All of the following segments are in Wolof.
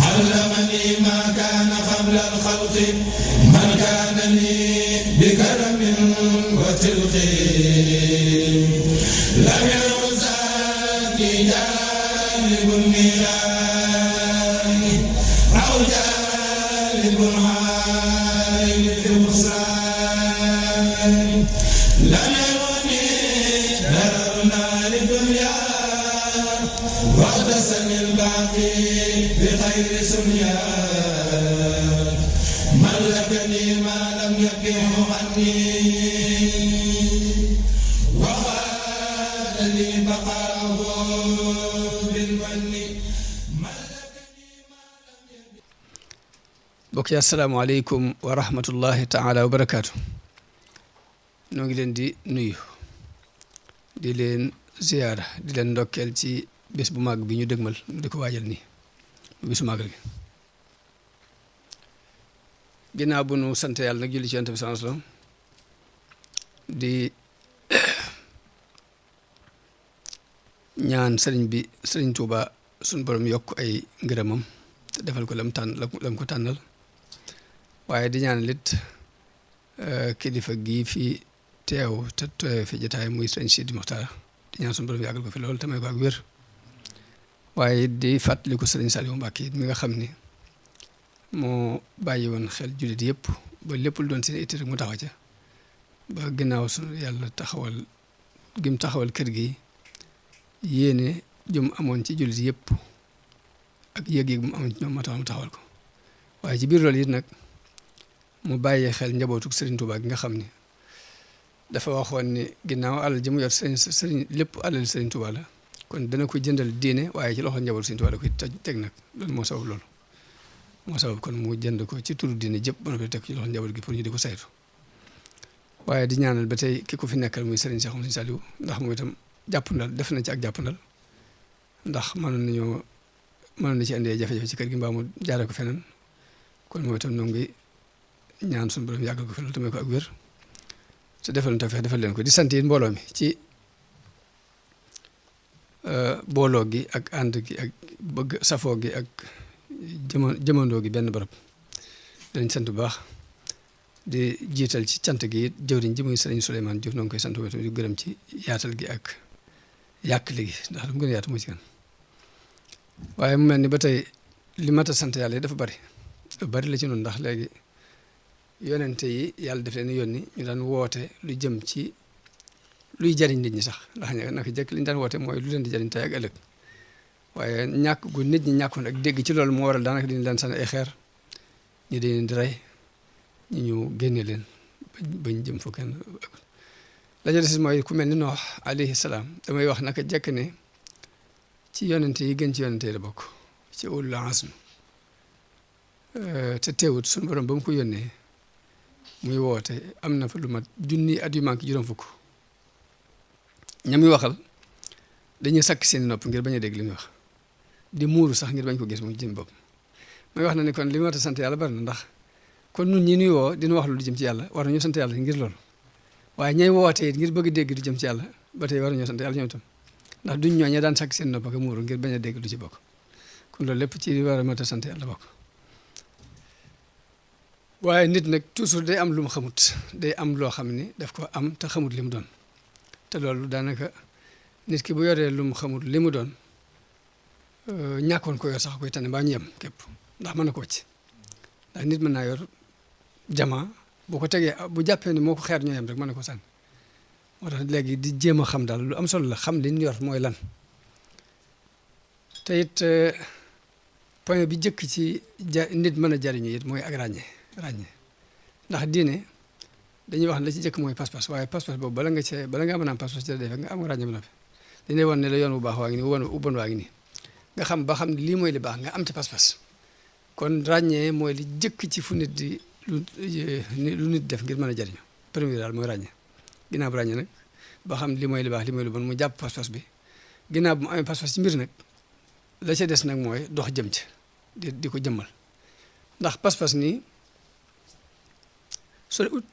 علمني ما كان قبل الخلق من كان لي بكرم وتلقي لم يرزقني جانب النيران أو جانب العين في مصران لم يرني درر نار الدنيا واغتسل الباقي بخير سنيا ملكني ما لم يكن عني وقال لي بقاءه بالمن ملكني ما لم يكن. mbokk yi asalaamaaleykum wa rahmatullahi taala wa barakaatu. noo ngi leen di nuyu di leen ziyaara di leen ndokkeel ci bés bu màgg bi ñu dëgmal di ko waajal nii bésu màggal gi ginnaaw bu nu sant yàlla nag julli ci Yonent bi sallallahu alayhi wasallam di ñaan sëriñ bi sëriñ Tuuba suñu borom yokk ay ngërëmam te defal ko lam ko tànnal waaye di ñaan lit kilifa gii fi teew te teew fi jotaay muy sëriñ Sidi Moxtaar di ñaan suñu borom yàggal ko fi loolu tamay ko ak wér waaye di fàttali ko sëriñ Saliou Mbacke mi nga xam ni moo bàyyi woon xel jullit yëpp ba lépp lu doon seen itti rek mu taxaw ca ba ginnaaw suñu yàlla taxawal gim taxawal kër gi yéene jum amoon ci jullit yëpp ak yëg-yëg bu mu amoon ci ñoom moo tax mu taxawal ko waaye ci biir loolu it nag mu bàyyee xel njabootuk Serigne Touba gi nga xam ni dafa waxoon ni ginnaaw alal ji mu yor Serigne lépp alal Serigne Touba la kon dana ko jëndal diine waaye ci loxo njabootu Serigne Touba la koy teg nag loolu moo sabab loolu moo sabab kon mu jënd ko ci turu diine jëpp ba noppi teg ci loxo njaboot gi pour ñu di ko saytu waaye di ñaanal ba tey ki ko fi nekkal muy Serigne Cheikh Serigne Saliou ndax moom itam jàppandal def na ci ak jàppandal ndax mënoon na ci indi jafe-jafe ci kër gi mbaa mu jaaree ko feneen kon moom itam ñoo ngi ñaan suñu borom yàggal ko fi loolu tamit ko ak wér te defal na defal leen ko di sant yi mbooloo mi ci booloo gi ak ànd gi ak bëgg safoo gi ak jëmandoo gi benn barab dañ sant bu baax di jiital ci cant gi it jëwriñ ji muy sëriñ Souleymane Diouf noo ngi koy sant bu di gërëm ci yaatal gi ak yàkkali gi ndax lu mu gën a yaatu moo ci gën waaye mu mel ni ba tey li mat a sant yàlla yi dafa bari la ci noonu ndax léegi yonente yi yàlla def leen yónni ñu daan woote lu jëm ci luy jariñ nit ñi sax ndax naka jëkk li ñu daan woote mooy lu leen di jariñ tey ak ëllëg waaye ñàkk gu nit ñi ñàkkoon ak dégg ci loolu moo waral daanaka dañu leen sànni ay xeer ñu di leen di rey ñu génne leen bañ jëm fu kenn la ca des mooy ku mel ni Noox alayhi salaam damay wax naka jekk ne ci yonente yi gën ci yonente yi la bokk ci ulul azm te teewut suñu borom ba mu ko yónnee muy woote am na fa lu mat junni at yu manqué juróom fukk ñam muy waxal dañuy sakk seen nopp ngir bañ a dégg li muy wax di muuru sax ngir bañ ko gis moom jëm bopp may wax na ne kon li ma war a sant yàlla bari na ndax kon nun ñi nuy woo dina wax lu jëm ci yàlla war nañu sant yàlla ngir loolu waaye ñay woote it ngir bëgg dégg lu jëm ci yàlla ba tey war nañoo sant yàlla ñoom itam ndax duñ ñooñee daan sakk seen nopp ak muuru ngir bañ a dégg lu ci bokk kon loolu lépp ci war a mat a sant yàlla bokk waaye nit nag toujours day am lu mu xamut day am loo xam ni daf ko am te xamut li mu doon te loolu daanaka nit ki bu yoree lu mu xamut li mu doon ñàkkoon ko yor sax koy tane mbaa ñu yem képp ndax mën na ko wàcc ndax nit mën naa yor jama bu ko tegee bu jàppee ni moo ko xeer ñoo yem rek mën na ko sànni moo tax léegi di jéem a xam daal lu am solo la xam li ñu yor mooy lan te it point bi jëkk ci nit mën a jariñu it mooy ak ràññee ndax diine dañuy wax ne la ci jëkk mooy pas-pas waaye pas-pas boobu bala nga mën a am pas-pas ci la defee nga am ràññee ba noppi dañ lay wan ne la yoon bu baax waa ngi nii bu bon waa ngi nii nga xam ba xam ne lii mooy li baax nga am ci pas-pas kon ràññee mooy li jëkk ci fu nit di lu nit def ngir mën a jariñu premier daal mooy ràññee ginnaaw bu ràññee nag ba xam li mooy li baax li mooy lu bon mu jàpp pas-pas bi ginnaaw bu mu amee pas-pas ci mbir nag la ca des nag mooy dox jëm ci di ko jëmmal ndax pas-pas nii soriwut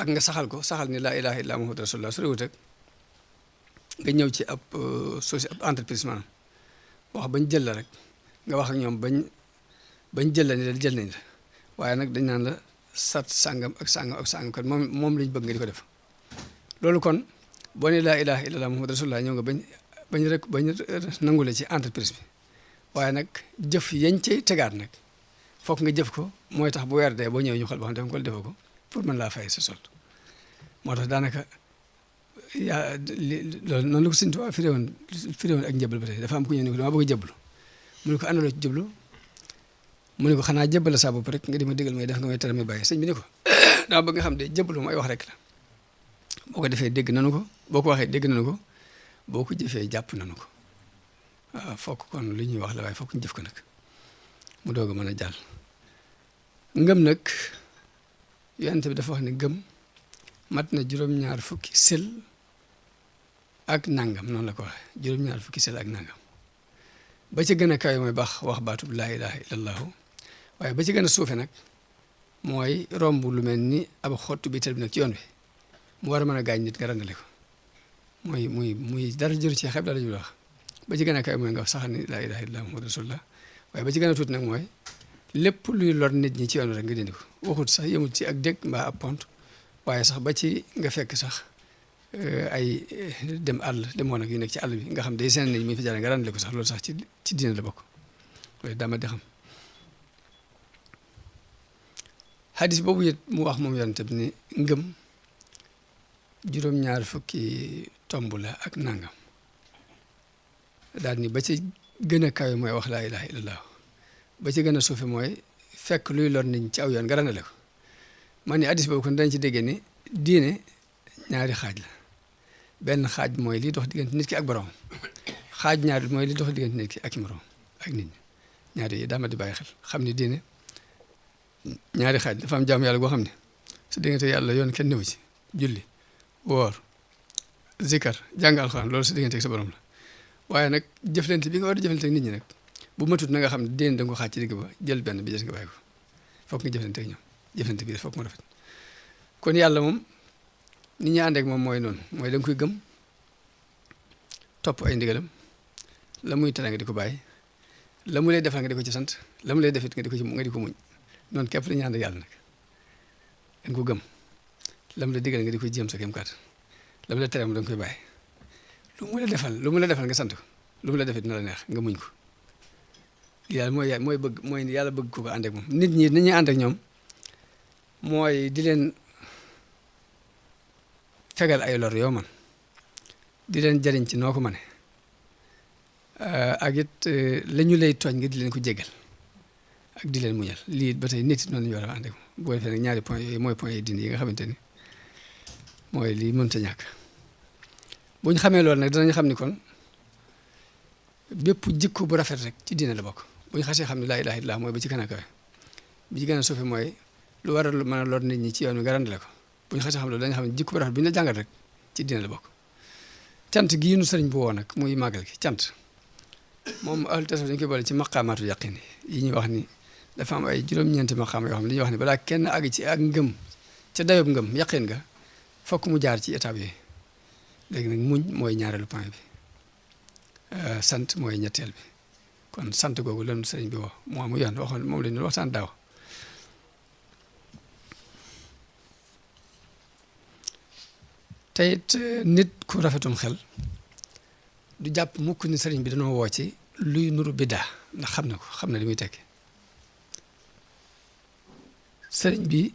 ak nga saxal ko saxal ni laa ilaha illa muhammadu rasulullah soriwut ak nga ñëw ci ab entreprise maanaam wax bañ jël la rek nga wax ak ñoom bañ jël la ni la jël nañ la waaye nag dañ naan la sat sàngam ak sàngam ak sàngam kat moom lañ bëgg nga di ko def loolu kon boo ne laa ilaha illallah muhammad rasulullah ñëw nga bañ nangule ci entreprise bi waaye nag jëf yañ cay tegaat nag foog nga jëf ko mooy tax bu weer dee boo ñëwee ñu xool ba xam def ko defoo ko pour mën laa fay sa solde moo tax daanaka loolu noonu la ko Sëñ Tuubaa firé woon ak njëbbal ba tey dafa am ku ñëw ni ko dama bëgg a jëbblu mu ne ko àndaloo ci jëbblu mu ne ko xanaa jëbbal sa bopp rek nga di ma digal may def nga may tere may bàyyi sëñ bi ni ko dama bëgg nga xam de jëbblu mooy wax rek la boo ko defee dégg nanu ko boo ko waxee dégg nanu ko boo ko jëfee jàpp nanu ko waaw fokk kon li ñuy wax la waaye fokk ñu jëf ko nag mu doog a mën a jàll ngëm nag yonent bi dafa wax ne gëm mat na juróom-ñaar fukki sel ak nangam noonu la ko waxee juróom-ñaar fukki sel ak nangam ba ci gën a kawe mooy wax baatub laa ilaha illallahu waaye ba ci gën a suufe nag mooy romb lu mel ni ab xottu bi tel bi nag ci yoon bi mu war a mën a gaañ nit nga randale ko muy dara jëru ci xeeb dara jëru wax ba ci gën a kawe mooy nga saxal ni laa ilaha illallah muhammadu rasulullah waaye ba ci gën a tuuti nag mooy lépp luy lor nit ñi ci yoon rek nga dindi ko waxut sax yemul ci ak dégg mbaa ab pont waaye sax ba ci nga fekk sax ay dem àll demoon ak yu nekk ci àll bi nga xam day seen nit mi fi jaare nga randale ko sax loolu sax ci diine la bokk loolu dama di xam hadis boobu it mu wax moom yonent bi ni ngëm juróom-ñaar fukki tomb la ak nangam daal ni ba ci gën a kawe mooy wax laa ilaha illallah ba ci gën a suufe mooy fekk luy lor nit ñi ci aw yoon nga randale ko man ni hadis boobu kon dañ ci déggee ni diine ñaari xaaj la benn xaaj mooy li dox diggante nit ki ak borom xaaj ñaari mooy li dox diggante nit ki ak i morom ak nit ñi ñaari yi daama di bàyyi xel xam ni diine ñaari xaaj dafa am jaamu yàlla goo xam ne su diggante yàlla yoon kenn newu ci julli woor zikar jàng alxuraan loolu su diggante ak sa borom la waaye nag jëflante bi nga war a jëflante ak nit ñi nag bu matut na nga xam ne diine da nga ko xaaj ci digg ba jël benn bi des nga bàyyi ko foog nga jëflante ak ñoom jëflante bi foog mu rafet kon yàlla moom ni ñu ànd ak moom mooy noonu mooy da nga koy gëm topp ay ndigalam la muy tere nga di ko bàyyi la mu lay defal nga di ko ci sant la mu lay defit nga di ko muñ noonu képp la ñu ànd ak yàlla nag da nga ko gëm la mu la digal nga di ko jéem sa kem kàttan la mu la tere mu da nga koy bàyyi lu mu la defal nga sant ko lu mu la defit na la neex nga muñ ko yàlla mooy yàlla bëgg ko ànd ak moom nit ñi ni ñuy ànd ak ñoom mooy di leen fegal ay lor yoo man di leen jariñ ci noo ko mane ak it la ñu lay tooñ nga di leen ko jégal ak di leen muñal lii ba tey nit noonu la ñu war a ànd ak moom boo defee nag ñaari point yooyu mooy point yi diine yi nga xamante ni mooy lii mënta ñàkk bu ñu xamee loolu nag danañ xam ni kon bépp jikko bu rafet rek ci diine la bokk bu ñu xasee xam ne laa ilaaha illallaah mooy ba ci gën a kawe bi ci gën a suufe mooy lu war a mën a lor nit ñi ci yoon wi nga randale ko bu ñu xasee xam loolu dañu xam ne jikko bu rafet bi ñu la jàngal rek ci diine la bokk cant gii nu sëriñ bu woo nag muy màggal gi cant moom ahlu tasawuf dañu koy boole ci maqaamaatu yaqin yi ñuy wax ni dafa am ay juróom-ñeenti maqaama yoo xam ne dañuy wax ni balaa kenn àgg ci ak ngëm ca dayob ngëm yaqin nga fokk mu jaar ci étape yooyu léegi nag muñ mooy ñaareelu point bi sant mooy ñetteel bi kon sant googu lan sëriñ bi woo mu yoon waxoon moom la ñu waxtaan daaw te it nit ku rafetum xel du jàpp mukk ni sëriñ bi dañoo woo ci luy nuru biddaa ndax xam na li muy tekki sëriñ bi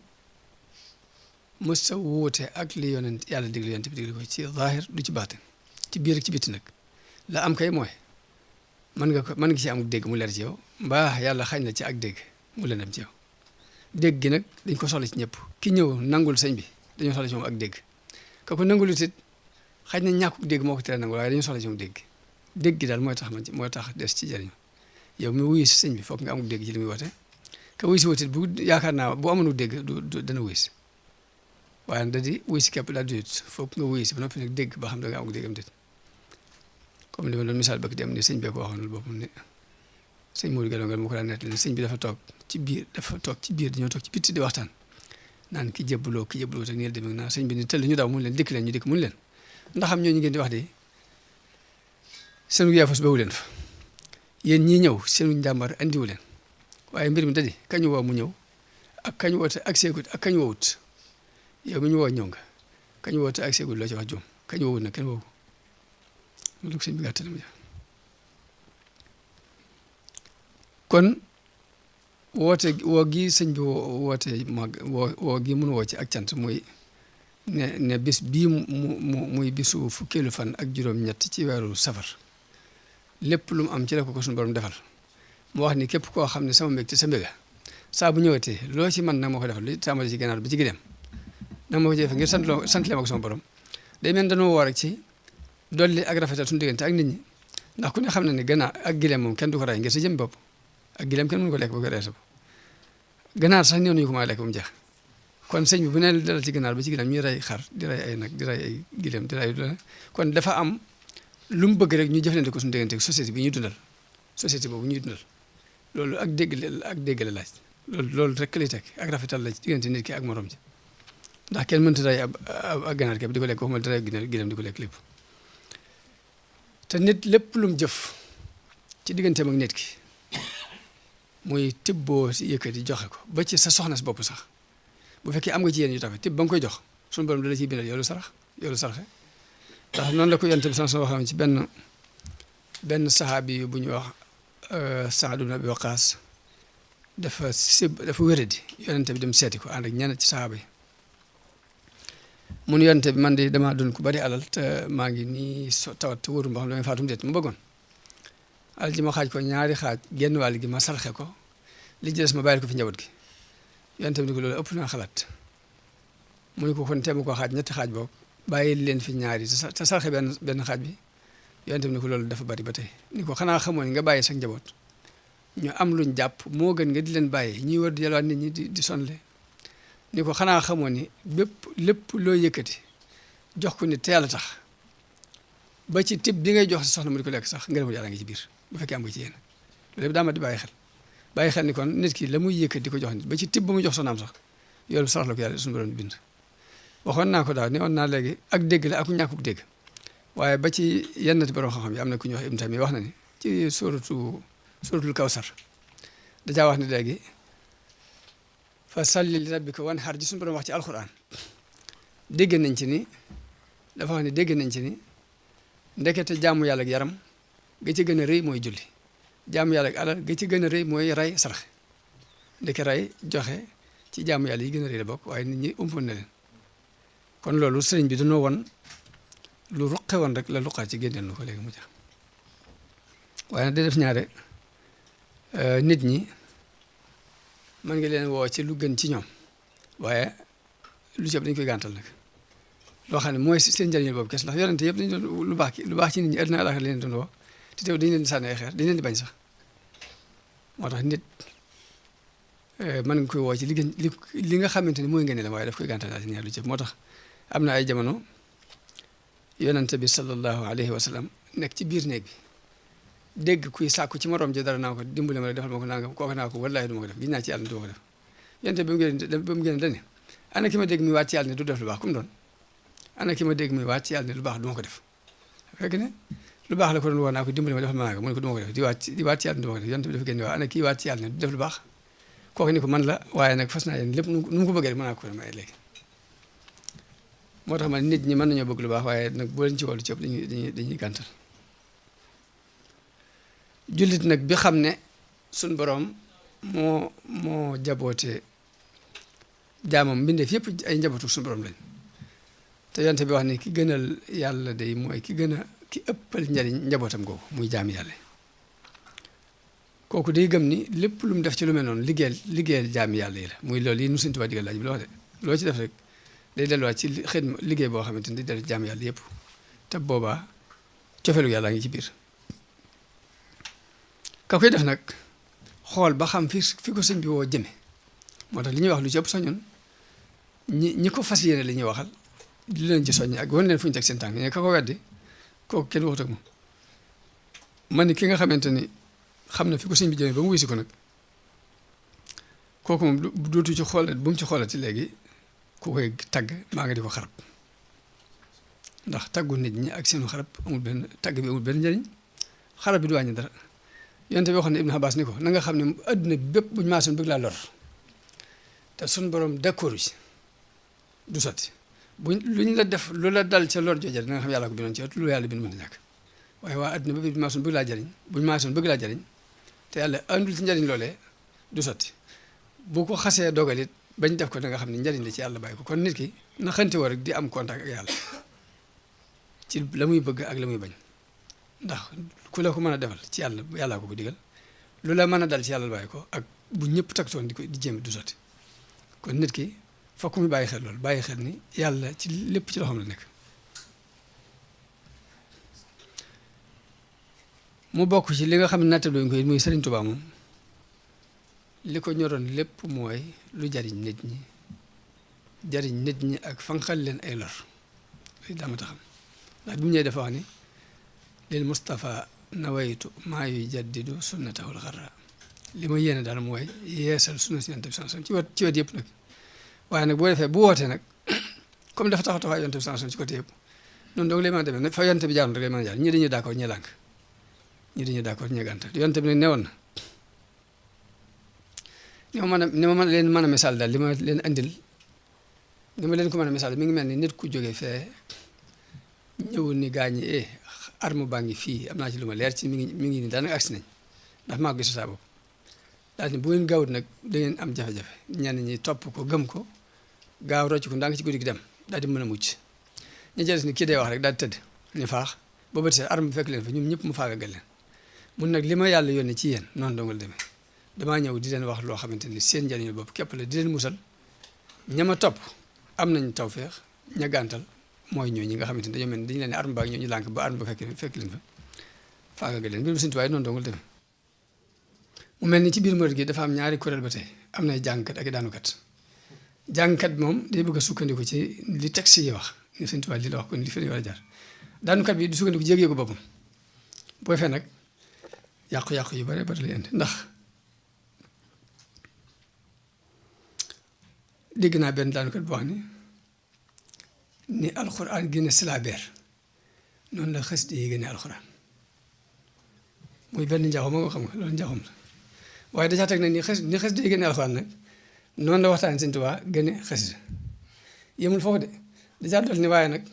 mës sa wuute ak li yonent yàlla digle yonent bi digle ko ci zaahir du ci baatin ci biir ak ci bitti nag la am kay mooy mën nga ci am dégg mu leer ci yow mbaa yàlla xañ na ci ak dégg mu leen am ci yow dégg gi nag dañ ko soxla ci ñëpp ki ñëw nangul sëñ bi dañoo soxla ci moom ak dégg ka ko nangul it xañ na ñàkku dégg moo ko tere nangul waaye dañoo soxla ci moom dégg gi daal mooy tax des ci jëriñu yow mi wuyu si sëñ bi foog nga amul dégg ci li muy woote ka wuyu si wutit bu yaakaar naa bu amoon dégg du dana wuyu si waaye da di wuyu si képp daal di foog nga wuyu si ba noppi nag dégg ba xam da nga amul dégg am déet comme li ma doon misaal bëgg dem ni sëñ bee ko waxoon boppam ne sëñ Mourou Galongal mu ko daan nettali sëñ bi dafa toog ci biir dañoo toog ci bitti di waxtaan naan ki jébbaloo te nii la demee naa sëñ bi ni tëll ñu daw mun leen dikk leen ñu dikk mun leen ndax xam ñooñu ngeen di wax de seen yeefus bawu leen fa yéen ñii ñëw seenu njàmbar andiwu leen waaye mbir mi da di kañu woo mu ñëw ak kañu woote ak seegut ak kañu woowut yow mi ñu woo ñëw nga kañu woote ak seegut loo ci wax juum kañu woowut nag kenn woowu loolu sëñ bi gàttal ma kon woote woo gi sëñ bi woote mag woo gi mun woo ci ak cant muy ne bis bii muy bisu fukkeelu fan ak juróom-ñett ci weeru safar lépp lu mu am ci la ko suñu borom defal mu wax ni képp koo xam ne sama mbég te sa mbéga saa bu ñëwatee loo ci man nag moo ko defal li tàmbali ci gànnaar bi ci gileem nag moo ko jëfe ngir sant lee ma ko sama borom day mel dañoo woo rek ci dolli ak rafetal suñu diggante ak nit ñi ndax ku ne xam na ne gànnaar ak gileem moom kenn du ko rey ngir sa jëm bopp ak gileem kenn mënu ko lekk ba ko reesa ko gànnaar sax néew nañu ko maa lekk ba mu jeex kon sëñ bi bu ne dalal ci gànnaar ba ci gileem ñuy rey xar di rey ay nag di rey ay gileem di rey kon dafa am lu mu bëgg rek ñu jëflante ko suñu diggante ak société bi ñuy dundal société boobu ñuy dundal loolu ak dégg la laaj loolu rek lay teg ak rafetal la ci diggante nit ki ak morom ji ndax kenn mënta rey ab gànnaar képp di ko lekk waxuma di rey gileem di ko lekk lépp te nit lépp lu mu jëf ci digganteem ak nit ki muy tibboo si yëkkati joxe ko ba ci sa soxna si bopp sax bu fekkee am nga ci yéen yu tafe tibb ba nga koy jox suñu borom dala ciy bindal yoolu saraxe ndax noonu la ko yonent bi sax waxam ci benn saxaabi bu ñuy wax Saad ibn Abi Waqaas dafa wéradi yonent bi dem seeti ko ànd ak ñenn ci saxaaba yi mun yonent bi man de damaa doon ku bari alal te maa ngi nii tawat te wóorum ba xam damay faatum déet mu bëggoon alal ji ma xaaj ko ñaari xaaj genn wàll gi ma salxe ko li ci des ma bàyyil ko fi njaboot gi yonent bi ni ko loolu ëpp naa xalaat mu ni ko kon teemu koo xaaj ñetti xaaj boobu bàyyi leen fi ñaari te salxe benn xaaj bi yonent bi ni ko loolu dafa bari ba tey ni ko xanaa xamoon nga bàyyi sax njaboot ñu am luñ jàpp moo gën nga di leen bàyyi ñuy war di yalwaat nit ñi di sonle ni ko xanaa xamoon ni lépp loo yëkkati jox ko ni teel a tax ba ci tib bi ngay jox sa soxna mu di ko lekk sax ngërëmu yàlla ngi ci biir bu fekkee am nga ci yéen loolu yëpp daa ma di bàyyi xel ni kon nit ki la muy yëkkati di ko jox nit ba ci tib ba muy jox soxnaam sax yoolu sarax la ko yàlla suñu borom di bind waxoon naa ko daaw ne woon naa léegi ak dégg la ak ñàkkuk dégg waaye ba ci yennati borom xam-xam yi am na ku ñuy wax Ibn Taymiya wax na ni ci suratul Kawsar dajaa wax ne léegi fa salli li rabbika wanhar ji suñu borom wax ci alquran dégg nañ ci ni dafa wax ne dégg nañ ci ni ndekete jaamu yàlla ak yaram ga ci gën a rëy mooy julli jaamu yàlla ak alal ga ci gën a rëy mooy rey saraxe ndeke rey joxe ci jaamu yàlla yi gën a rëy la bokk waaye nit ñi umpoon na leen kon loolu sëriñ bi dañoo won lu ruqe woon rek la luqaat ci génneel nu ko léegi mu jax waaye nag da def ñaare nit ñi mën nga leen woo ci lu gën ci ñoom waaye lu ci ëpp dañu koy gàntal nag loo xam ne mooy seen njëriñ boobu kes ndax yonente yëpp dañu doon lu baax ci nit ñi àddina àllaaxira leen doon woo te teew dañu leen di sànni ay xeer dañu leen di bañ sax moo tax nit mën nga koy woo ci li nga xamante ni mooy ngeen la waaye daf koy gàntal daal ci ñaar lu ci ëpp moo tax am na ay jamono yonente bi sallallahu alayhi wa sallam nekk ci biir néeg bi dégg kuy sàkku ci morom ji dara naa ko dimbale ma rek defal ma ko nangam kooku naa ko wallaahi du ma ko def gis naa ci yàlla du ma ko def yonente bi mu génn dane ana ki ma dégg muy waat ci yàlla ne du def lu baax ku mu doon ana ki ma dégg muy waat ci yàlla ne lu baax du ma ko def fekk ne lu baax la ko doon woo naa ko dimbale ma defal ma nangam mu ne ko du ma ko def di waat ci yàlla ne du ma ko def yonente bi dafa génn waa ana kii waat ci yàlla ne du def lu baax kooku ni ko man la waaye nag fas naa yéen lépp nu mu ko bëggee rek mën naa ko may léegi moo tax man nit ñi mën nañoo bëgg lu baax waaye nag boo leen ci wàllu ci ëpp dañuy gàntal jullit nag bi xam ne suñ boroom moo jaboote jaamam mbindeef yëpp ay njabootu suñu boroom lañ te yonte bi wax ne ki gënal yàlla day mooy ki ëppal njariñ njabootam googu muy jaami yàlla kooku day gëm ni lépp lu mu def ci lu mel noonu liggéeyal jaami yàlla yi la muy loolu yi nu Sëñ Tuubaa digal laaj bi la wax de loo ci def rek day delluwaat ci xidma liggéey boo xamante ni day dellu jaami yàlla yëpp te boobaa cofeelu yàlla ngi ci biir ka koy def nag xool ba xam fi ko sëñ bi woo jëme moo tax li ñuy wax lu ci ëpp soññoon ñi ko fas yéene li ñuy waxal di leen ci soññi ak wan leen fu ñu teg seen tànk ñe ka ko weddi kooku kenn waxut ak moom man ni ki nga xamante ni xam na fi ko sëñ bi jëme ba mu wisi ko nag kooku moom dootu ci xoolat bu mu ci xoolati léegi ku koy tagg maa nga di ko xarab ndax taggu nit ñi ak seenu xarab amul benn tagg bi amul benn njëriñ xarab bi du wàññi dara yonent bi waxoon ne Ibn Abbas ni ko na nga xam ne adduna bépp buñu maasoon bëgg laa lor te suñ borom d'accord ci du sotti buñ luñ la def lu la dal ca lor jooja na nga xam yàlla ko bindoon ci lu yàlla bind mën a ñàkk waaye waa adduna bépp buñu maasoon bëgg laa jariñ buñu maasoon bëgg laa jariñ te yàlla andul ci njariñ loolee du sotti bu ko xasee dogalit bañ def ko da nga xam ne njariñ la ci yàlla bàyyi ko kon nit ki na xanti war rek di am contact ak yàlla ci la muy bëgg ak la muy bañ ndax ku la ko mën a defal ci yàlla yàllaa ko ko digal lu la mën a dal ci yàlla bàyyi ko ak bu ñëpp taktoon di jéem du sotti kon nit ki fokk mu bàyyi xel loolu bàyyi xel ni yàlla ci lépp ci loxoom la nekk mu bokk ci li nga xam ne nattable ñu koy muy Sëriñ Tuubaa moom li ko ñoroon lépp mooy lu jariñ nit ñi ak fanqal leen ay lor loolu daa ma taxam ndax bi mu ñëwee dafa wax ni lil Mustafa nawaytu maa yujaddidu sunnatahul xarra li ma yéene daal mooy yeesal sunna si yonent bi sallallahu alayhi wasallam ci wet yëpp nag waaye nag boo defee bu wootee nag comme dafa taxawaay yonent bi sallallahu alayhi wasallam ci côté yëpp noonu donc lay mën a demee nag fa yonent bi jaaroon rek lay mën a jaar ñii dañuy d'accord ñii lànk ñii dañuy d'accord ñii gàntal yonent bi nag newoon na ni ma mën a leen mën a misaal daal li ma leen andil ni ma leen ko mën a misaal mi ngi mel ni nit ku jógee fee ñëw ni gaañi arme baa ngi fii am naa ci lu ma leer ci mi ngi ni daanaka agsi nañ ndax maa ko gis saa bopp daal ni bu ngeen gaawut nag da ngeen am jafe-jafe ñenn ñi topp ko gëm ko gaaw rocc ko ndànk ci guddi gi dem daal di mën a mucc ñi jëles ni kii day wax rek daal di tëdd ni faax ba bët see arme bi fekk leen fa ñoom ñëpp mu faagagal leen mun nag li ma yàlla yónnee ci yéen noonu dongal demee damaa ñëw di leen wax loo xamante ni seen njëriñu bopp képp la di leen musal ñama topp am nañ tawfeex ña gàntal mooy ñooñu ñi nga xamante ni dañoo mel ni dañu leen ne arme baag ñooñu lànk ba arme ba fekk leen fa faagagal leen mbirum Sëriñ Tuubaa noonu dongal demee mu mel ni ci biir murid gi dafa am ñaari kuréel ba tey am nay jàngkat ak i daanukat jàngkat moom day bëgg a sukkandiku ci li texte yi wax ni Sëriñ Tuubaa li la wax kon li fi war a jaar daanukat bi du sukkandiku ci yëg-yëgu boppam boo fee nag yàqu-yàqu yu bare bari lay indi ndax dégg naa benn daanukat boo xam ni alxuraan génne silabeer noonu la xasida yi génne alxuraan muy benn njaxum ma nga xam nga loolu njaxum la waaye dajaa teg nag ni xasida yi génne alxuraan nag noonu la waxtaan Sëriñ Tuubaa génne xasida yemul foofu de dajaa dol ni waaye nag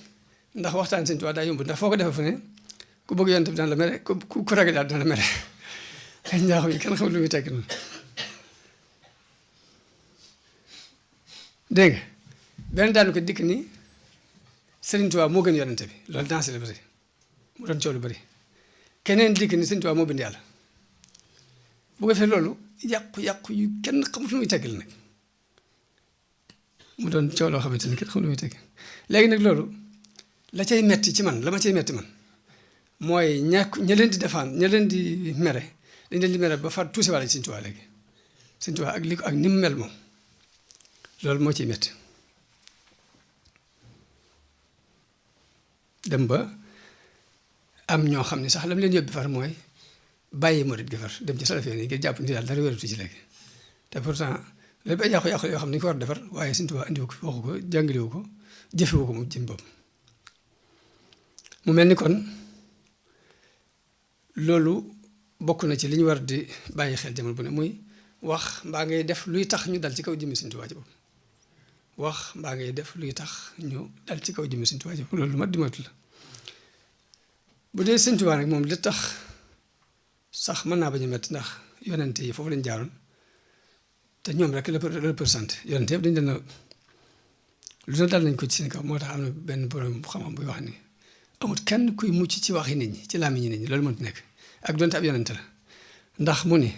ndax waxtaan Sëriñ Tuubaa daa yomb ndax foo ko defee fu ne ku bëgg yonent bi daan la mere ku ragal daal dana la mere ay njaaxum yi kenn xamul lu muy tekki noonu dégg nga benn daanu ko dikk ni Sëriñ Tuubaa moo gën yonent bi loolu dansé la bëri mu doon coow lu bëri keneen dikk ni Sëriñ Tuubaa moo bind yàlla bu ko defee loolu yàqu yu kenn xamul lu muy teggil nag mu doon coow loo xamante ni kenn xamul lu muy teggil léegi nag loolu la cay metti ci man la ma cay metti man mooy ña leen di défendre ña leen di mere dañ leen di mere ba far tuusi wàlla ci Sëriñ Tuubaa léegi Sëriñ Tuubaa ak li ko ak ni mu mel moom loolu moo ciy metti dem ba am ñoo xam ne sax lam leen yóbbi far mooy bàyyi murit gi far dem ci salafiyeen yi ngir jàpp ni daal dara wératu ci léegi te pourtant lépp ay yàqu-yàqu yoo xam ne ñu ko war a defar waaye Sëriñ Tuubaa indiwu ko waxu ko jàngalewu ko jëfewu ko mu jëm bopp mu mel ni kon loolu bokk na ci li ñu war di bàyyi xel jamono bu ne muy wax mbaa ngay def luy tax ñu dal ci kaw jëmmi Sëriñ Tuubaa ci bopp wax mbaa ngay def luy tax ñu dal ci kaw jëmmi Sëriñ Tuubaa ci bopp loolu lu mat di moytu la bu dee Sëriñ Tuubaa nag moom li tax sax mën naa bañ a métti ndax yonente yi foofu lañ jaaroon te ñoom rek la représenté yonente yëpp dañ leen a lu na dal nañ ko ci seen kaw moo tax am na benn borom xam-xam buy wax ni amut kenn kuy mucc ci waxi nit ñi ci làmmiñi nit ñi loolu mënut nekk ak donte ab yonente la ndax mu ni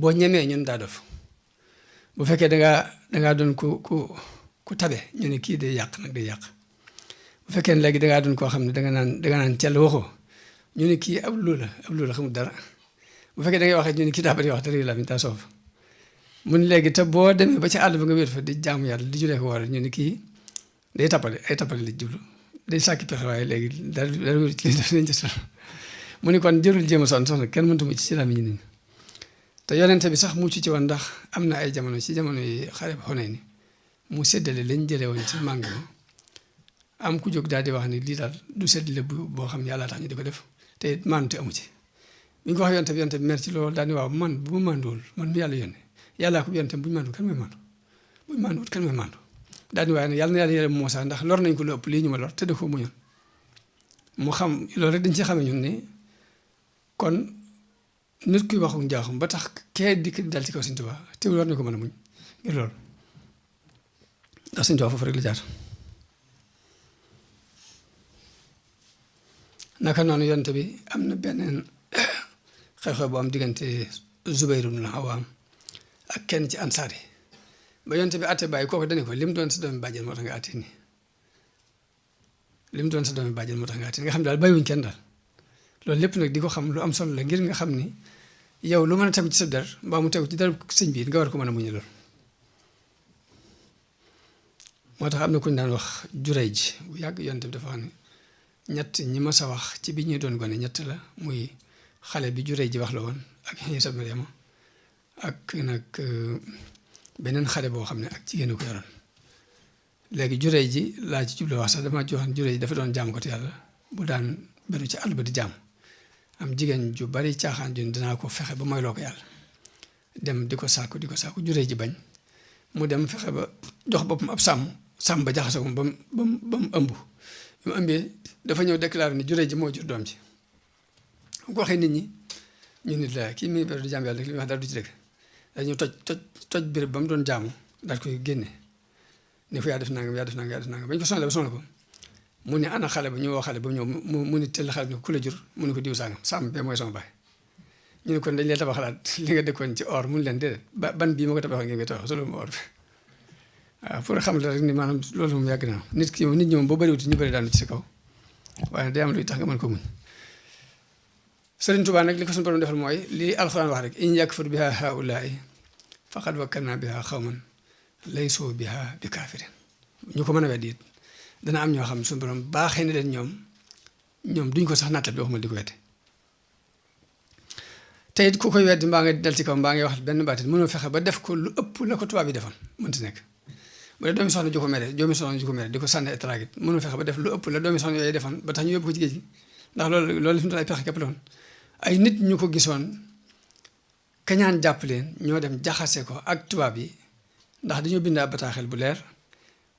boo ñemee ñun daa dof bu fekkee dangaa doon ku tabe ñu ne kii day yàq nag day yàq bu fekkee ne léegi dangaa doon koo xam ne danga naan cell waxoo ñu ne kii ab lu la xamul dara bu fekkee da ngay waxee ñu ne kii daa bari wax te réew la mi daa soof mun léegi te boo demee ba ci àll ba nga wéet fa di jaamu yàlla di julee ko war ñu ne kii day tappale ay tappale la jublu day sàkki pexe waaye léegi dara wéru ci li def nañ ci mu ni kon jërul jéem a sonn soxna kenn mëntu mucc ci la mi ñu niñ te yonente bi sax mucc ci woon ndax am na ay jamono ci jamono yi xare ba xonee ni mu séddale lañ jëlee woon ci màng ma am ku jóg daal di wax ni lii daal du séddale boo xam yàlla tax ñu di ko def te maanute amu ci bi ñu ko wax yonte bi mer ci loolu daal ni waaw man bu ma mànduwul man mi yàlla yónni yàllaa ko yonte bu ñu mànduwul kan mooy màndu bu ñu mànduwul kan mooy màndu daal ni waaye nag yàlla na yàlla yërëm Muusaa ndax lor nañ ko lu ëpp lii ñu ma lor te da ko muñoon mu xam loolu rek dañ ci xamee ñun ni kon nit kuy waxu njaaxum ba tax kee dikk dal ci kaw Sëñ Tuubaa teewul war nañ ko mën a muñ ngir loolu ndax Sëñ Tuubaa foofu rek la jaar naka noonu yonte bi am na beneen xew-xew bu am diggante Zubayr ibn Awaam ak kenn ci ansaar yi ba yonte bi àtte bàyyi kooku dane ko lim doon sa doomi bàjjen moo tax nga àtte nii lim doon sa doomi bàjjen moo tax nga àtte nga xam daal bàyyiwuñ kenn daal loolu lépp nag di ko xam lu am solo la ngir nga xam ni yow lu mën a tegu ci sa der mbaa mu tegu ci der sëñ bi nga war ko mën a muñe loolu moo tax am na ku ñu daan wax Jurayj bu yàgg yonte bi dafa wax ne ñett ñi ma sa wax ci bi ñuy doon gone ñett la muy xale bi Jurayj ji wax la woon ak Iisa Maryama ak nag beneen xale boo xam ne ak jigéen ko yoroon léegi Jurayj ji laa ci jublu wax sax dama joxoon Jurayj ji dafa doon jaam ko te yàlla bu daan beru ci àll ba di jaam am jigéen ju bari caaxaan jun dinaa ko fexe ba moyloo ko yàlla dem di ko sàkku Jurayj ji bañ mu dem fexe ba jox boppam ab sàmm ba jaxasoo ko ba mu ëmb bi mu ëmbee dafa ñëw déclaré ni Jurayj ji moo jur doom ji bu ko waxee nit ñi ñu nit la kii mi ngi beru di jaam yàlla li muy wax dara du ci dëgg dañu toj béréb ba mu doon jaamu daal koy génne ni ko yaa def nangam bañ ko sonal ba sonal ko mu ne ana xale ba ñu woo xale ba ñëw mu ni teel xale bi ne ku la jur mu ne ko diw sàngam sàmm bee mooy sama baay ñu ne kon dañ leen tabaxalaat li nga dëkkoon ci or mun leen déedéet ban bii ma ko tabaxal ngeen koy tabax solo ma or bi waaw pour xam la rek ni maanaam loolu moom yàgg na nit ñi moom boo bëriwut ñu bëri daanu ci sa kaw waaye day am luy tax nga mën ko muñ Sëriñ Tuubaa nag li ko suñu borom defal mooy lii alxuraan wax rek in yakfur biha haulaai faqad wakkalna biha xawman laysu biha bi kaafirin ñu ko mën a weddi it dana am ñoo xam suñu borom baaxee na leen ñoom duñ ko sax nattal bi waxuma di ko weddi te it ku koy weddi mbaa nga dal ci kaw mbaa ngay wax benn baatit mënoo fexe ba def ko lu ëpp la ko tubaab yi defoon mënti nekk bu dee doomi soxna ju ko mere di ko sànni etragit mënoo fexe ba def lu ëpp la doomi soxna yooyu defoon ba tax ñu yóbbu ko ci géej gi ndax loolu fi mu toll ay pexe képp la woon ay nit ñu ko gisoon kañaan jàpp leen ñoo dem jaxase ko ak tubaab yi ndax dañoo bind ab bataaxel bu leer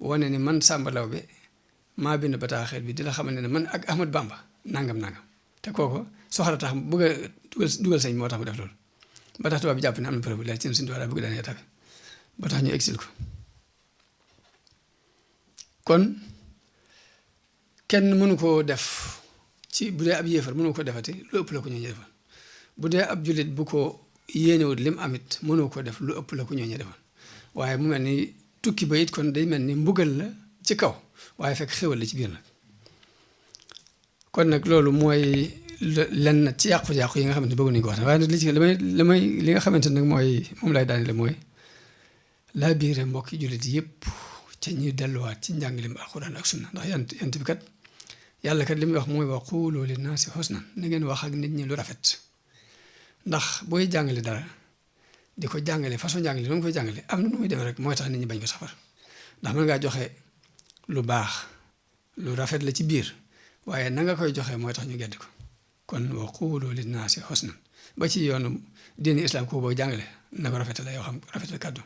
wane ni man Samba Lawbe maa bind bataaxel bi di la xamal ne man ak Ahmad Bamba nangam te kooku soxla tax bëgg a dugal sëñ moo tax mu def loolu ba tax tubaab bi jàpp ne am na preuve bu leer ci suñu tubaab daa bëgg daan état ba tax ñu exil ko kon kenn mënu koo def ci bu dee ab yéefar mënu ko defati lu ëpp la ko ñooñu defoon bu dee ab jullit bu ko yéenewut lim amit mënoo ko def lu ëpp la ko ñooñu defoon waaye mu mel ni tukki ba it kon day mel ni mbugal la ci kaw waaye fekk xéwal la ci biir nag kon nag loolu mooy lenn ci yàqu-yàqu yi nga xamante bëgg nañu ko wax waaye nag li nga xamante nag mooy moom lay daanele mooy laa biire mbokki jullit yëpp ca ñuy delluwaat ci njàngalim alxuraan ak sunna ndax yant bi kat yàlla kat li muy wax mooy wa quulu linnaasi husnan na ngeen wax ak nit ñi lu rafet ndax booy jàngale dara di ko jàngale façon jàngale noonu koy jàngale am na nu muy demee rek mooy tax nit ñi bañ ko safar ndax mën ngaa joxe lu baax lu rafet la ci biir waaye na nga koy joxe mooy tax ñu gedd ko kon wa quulu linnaasi husnan ba ci yoonu diini islam ko boo jàngale na ko rafetal yoo xam rafetal kàddu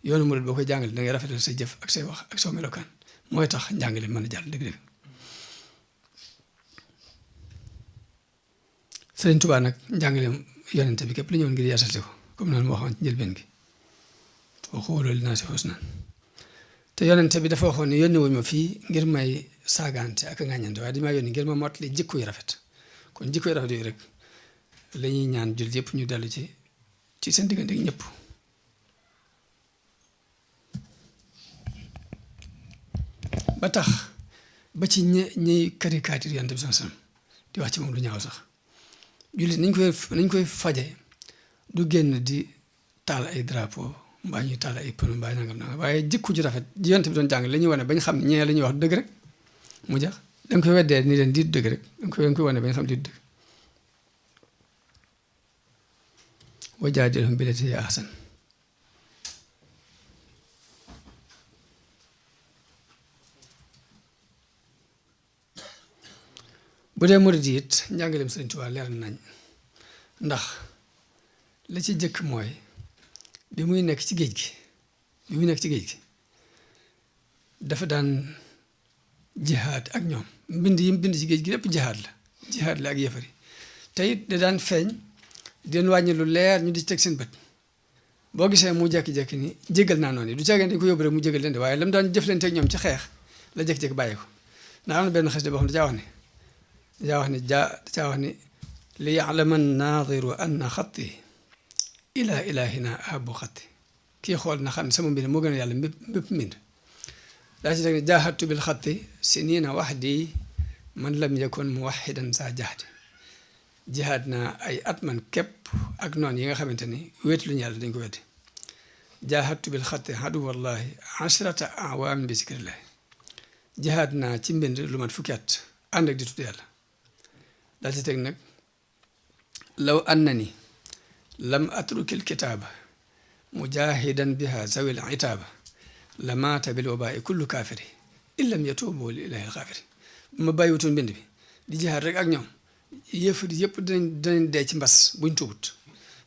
yoonu murid boo koy jàngale da ngay rafetal say jëf ak say wax ak saw melokaan mooy tax njàngale mën a jàll dëgg-dëgg Sëriñ Tuubaa nag njàngaleem yonente bi képp li ñëwoon ngir yeesal ko comme noonu mu waxoon ci njëlbeen gi wa quulu linnaasi husnan te yonente bi dafa waxoon ne yónni wuñ ma fii ngir may saagante ak ŋàññante waaye dañu maa yónni ngir ma mottali jikko yu rafet kon jikko yu rafet yooyu rek la ñuy ñaan jullit yëpp ñu dellu ci seen diggante ak ñëpp ba tax ba ci ñiy caricature yonente bi sallallahu alayhi wasallam di wax ci moom lu ñaaw sax jullit nañ koy faje du génn di taal ay drapeau mbaa ñuy taal ay pneu mbaa nangam waaye jikko ju rafet ji yonent bi doon jàng la ñuy wane bañ xam ne ñee la ñuy wax dëgg rek mu jax da nga koy weddee ni leen di dëgg rek da nga koy wane bañ xam di dëgg wa jaadilhum billatii hiya ahsan bu dee murid yi it njàngaleem Sëriñ Tuubaa leer nañ ndax la ci jëkk mooy bi muy nekk ci géej gi dafa daan jihaad ak ñoom mbind yi mu bind ci géej gi lépp jihaad la ak yëfari te it da daan feeñ di leen wàññi lu leer ñu di ci teg seen bët boo gisee mu jékki-jékki ni jégal naa noonu du caagin dañ ko yóbbu rek mu jégal leen de waaye lam daan jëflante ak ñoom ci xeex la jékki-jékki bàyyi ko ndax am na benn xas de boo xam ne dacaa wax ni li ya'lama an-naadiru anna xatti ila ilahina ahabu xatti kii xool na xam ne sama mbind moo gën a yàlla mbépp mbind daa ci teg ne jaahadtu bil xatti siniina waxdi man lam yakun muwaxidan sa jahdi jihaad naa ay at man képp ak noonu yi nga xamante ni wéetu lu ñu yàlla dañ ko weddi jaahadtu bil xatti aduwallahi ashrata awaamin bi zikrillahi jihaad naa ci mbind lu mat fukki at ànd ak di tudd yàlla daa ci teg nag law annani lam atrukil kitaaba mujahidan biha zawil itaaba la maata bil wabaa'i kullu kaafiri in lam yatuubu li ilahi alxaafiri bu ma bàyyiwutoon mbind bi di jihaad rek ak ñoom yëfari yëpp dinañ dee ci mbas buñ tuubut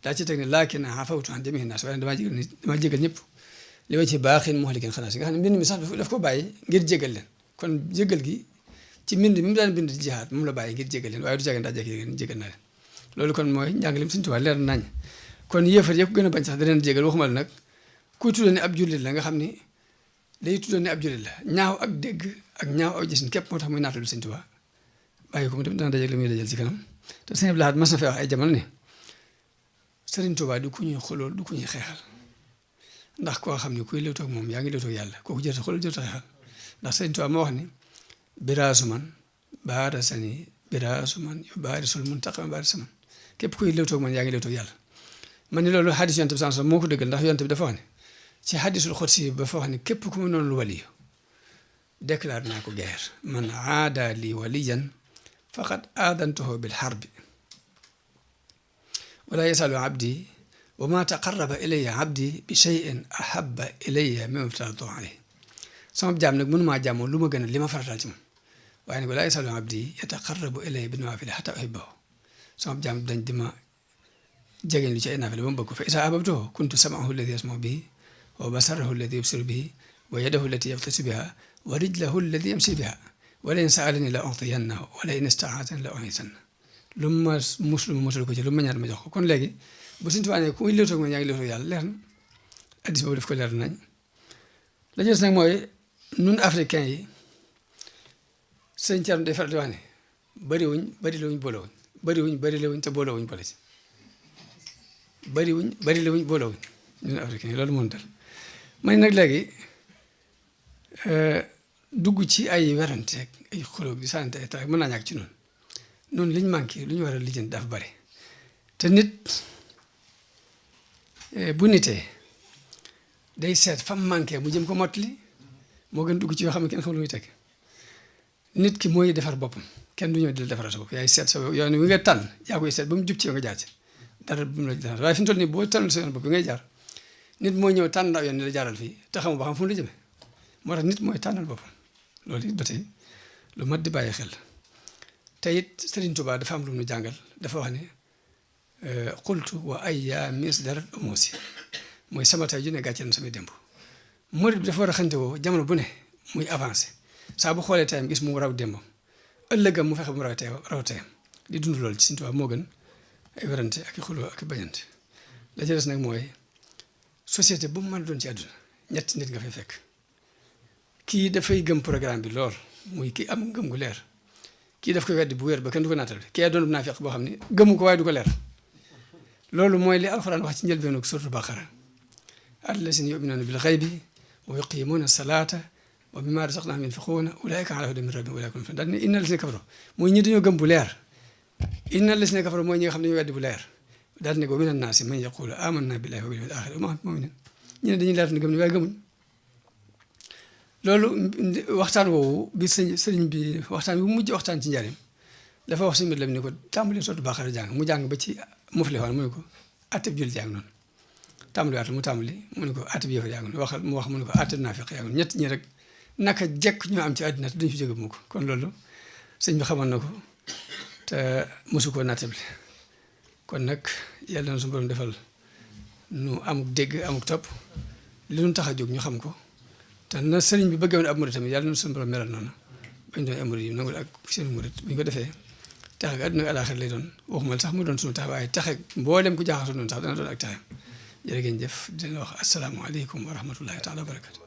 daa ci teg ne laakin afawtu an jamii'i naas waaye damaa jégal ñëpp li ma ci baaxin muhlikin xalaas nga xam ne mbind mi sax daf ko bàyyi ngir jégal leen kon jégal gi ci mbind mi mu daan bind di jihaad moom la bàyyi ngir jégal leen waaye du caagin daa jégal na leen loolu kon mooy njàngaleem Sëriñ Tuubaa leer nañ kon yëfar yëpp gën a bañ sax da leen jégal waxuma la nag kuy tuddee ne ab jullit la nga xam ni day tuddee ne ab jullit la ñaaw ak dégg ak ñaaw ak gisin képp moo tax muy naatalu Sëriñ Tuubaa bàyyi ko mu dem dana dajal li muy dajal ci kanam te Sëriñ Abdul Ahad mas na fee wax ay jamono ne Sëriñ Tuubaa du ku ñuy xulool du ku ñuy xeexal ndax koo xam ne kuy léewtoog moom yaa ngi léewtoog yàlla kooku jërta xulool jërta xeexal ndax Sëriñ Tuubaa moo wax ni biraasu man baarasani biraasu man yu baarisul muntaqama baarisa man képp kuy léewtoog man yaa ngi léewtoog yàlla man ni loolu xadis yonent bi sallallahu alayhi wasallam moo ko dëggal ndax yonent bi dafa wax ne ci xadisul xudsi bi dafa wax ne képp ku mu noonu lu waliyu déclare naa ko guerre man aada li waliyan faqad aadantuhu bil harbi wala yasalu abdi wa ma taqarraba ilayya abdi bi shay'in ahabba ilayya mimma aftaratu alayhi sama jaam nag mënumaa jaamoo lu ma gën a li ma farataal ci moom waaye nag wala yasalu abdi yataqarrabu ilayya bin nawaafil hatta uhibbahu sama jaam dañ di ma jegeñ lu ci ay naafile ba mu bëgg ko fa izaa ahbabtuhu kuntu sam'ahu alladi yasma'u bihi wa basarahu alladi yubsiru bihi wa yadahu allati yabtashu biha wa rijlahu allati yamshi biha wa la in sa'alani la u'tiyannahu wa la in ista'aazani la u'iizannahu lu ma musal ko ci lu ma ñaan ma jox ko kon léegi bu Sëriñ Tuubaa ne ku muy léewtoog man yaa ngi léewtoog yàlla leer na addis boobu daf ko leer nañ la jës nag mooy nun africain yi sëñ Thierno day faral di wax ne bari lawuñ te boolewuñ boole ci bari lawuñ boolewuñ ñun africain yi loolu moom dal man nag léegi dugg ci ay werante ak ay xulóog di sànnante ay tax mën naa ñàkk ci noonu liñ manqué lu ñu war a lijjanti dafa bari te nit bu nitee day seet fam manqué mu jëm ko mottali moo gën dugg ci yoo xam ne kenn xamul lu muy teg nit ki mooy defar boppam kenn du ñëw di la defaral sa bopp yaay seet sa yoon wi nga tànn yaa koy seet ba mu jub ci yow nga jaar ci dara bu mu la defar waaye fi mu toll nii boo tànnul sa yoon bopp bi ngay jaar nit mooy ñëw tànn ndaw yoon ni la jaaral fii te xamu ba xam fu mu la jëmee moo tax nit mooy tànnal boppam loolu it ba tey lu mat di bàyyi xel te it Sëriñ Tuubaa dafa am lu mu jàngal dafa wax ne qultu wa ayya misdarat umusi mooy sama tey ju ne gàcceel na samay démb murid bi dafa war a xante woo jamono bu ne muy avancé saa bu xoolee tayam gis mu raw démbam ëllëgam mu fexe bu mu raw tayam di dund loolu ci Sëriñ Tuubaa moo gën ay werante ak i xuloo ak i bañante la ci des nag mooy société bu mu mën a doon ci àdduna ñetti nit nga fay fekk kii dafay gëm programme bi lool muy kii am gëm gu leer kii daf koy weddi bu wér ba kenn du ko naatal bi kii doon naafiq boo xam ne gëmu ko waaye du ko leer loolu mooy li alxuraan wax ci njëlbeenu suuratu Baqara allazina yu'minuuna bil ghaybi wa yuqiimuuna salaata wa mimmaa razaqnaahum yunfiquuna ulaa'ika alaa hudan min rabbihim wa ulaa'ika humul muflihuun daal ne inna lazina kafaru mooy ñi dañoo gëm bu leer inna lazina kafaru mooy ñi nga xam ne dañoo weddi bu leer daal ne ko mina naasi man yaquulu aamannaa billaahi wa bil yawmil aaxiri wa maa hum bimu'miniin ñu ne dañuy leer ne gëm ne waaye gëmuñ loolu waxtaan woowu bi sëriñ bi waxtaan bi mujj waxtaan ci njariñ dafa wax si mbir la ni ko tàmbali sotu Baqara jàng mu jàng ba ci muflihuun mu ne ko atteb jullit jàng noonu tàmbali waatal mu tàmbali mu ne ko atteb yéefar jàng noonu mu wax mu ne ko atteb naafiq jàng noonu ñett ñi rek naka jekk ñoo am ci àddina te duñ fi jóge mu ko kon loolu sëñ bi xamoon na ko te mosu koo nattable kon nag yàlla na suñu borom defal nu amuk dégg amuk topp li nu tax a jóg ñu xam ko te na sëriñ bi bëggoon ab murit tamit yàlla na suñu borom melal noonu bañ doon ay murit yi nangul ak seen murit bu ñu ko defee taxe ga àdduna àllaaxira lay doon waxuma sax mu doon suñu tax waaye taxe mboolem ku jaaxasoo noonu sax dana doon ak taxe jërë ngeen jëf di leen wax asalaamaaleykum wa rahmatullahi taala wa barakatu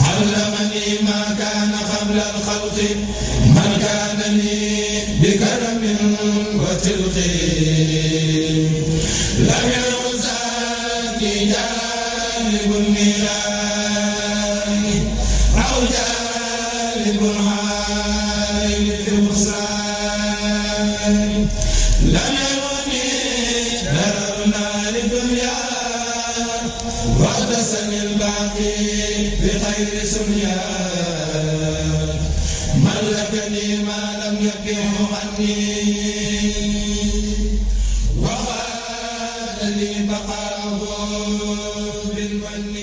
علمني ما كان قبل الخلق من كان لي بكرم وتلق لم يرزقني جانب النيران أو جانب الحائل في الخسران لم يرني درر نار الدنيا واغتسل الباقي بخير سنيا ملكني ما لم يكن عني وقال لي بقاه بالمن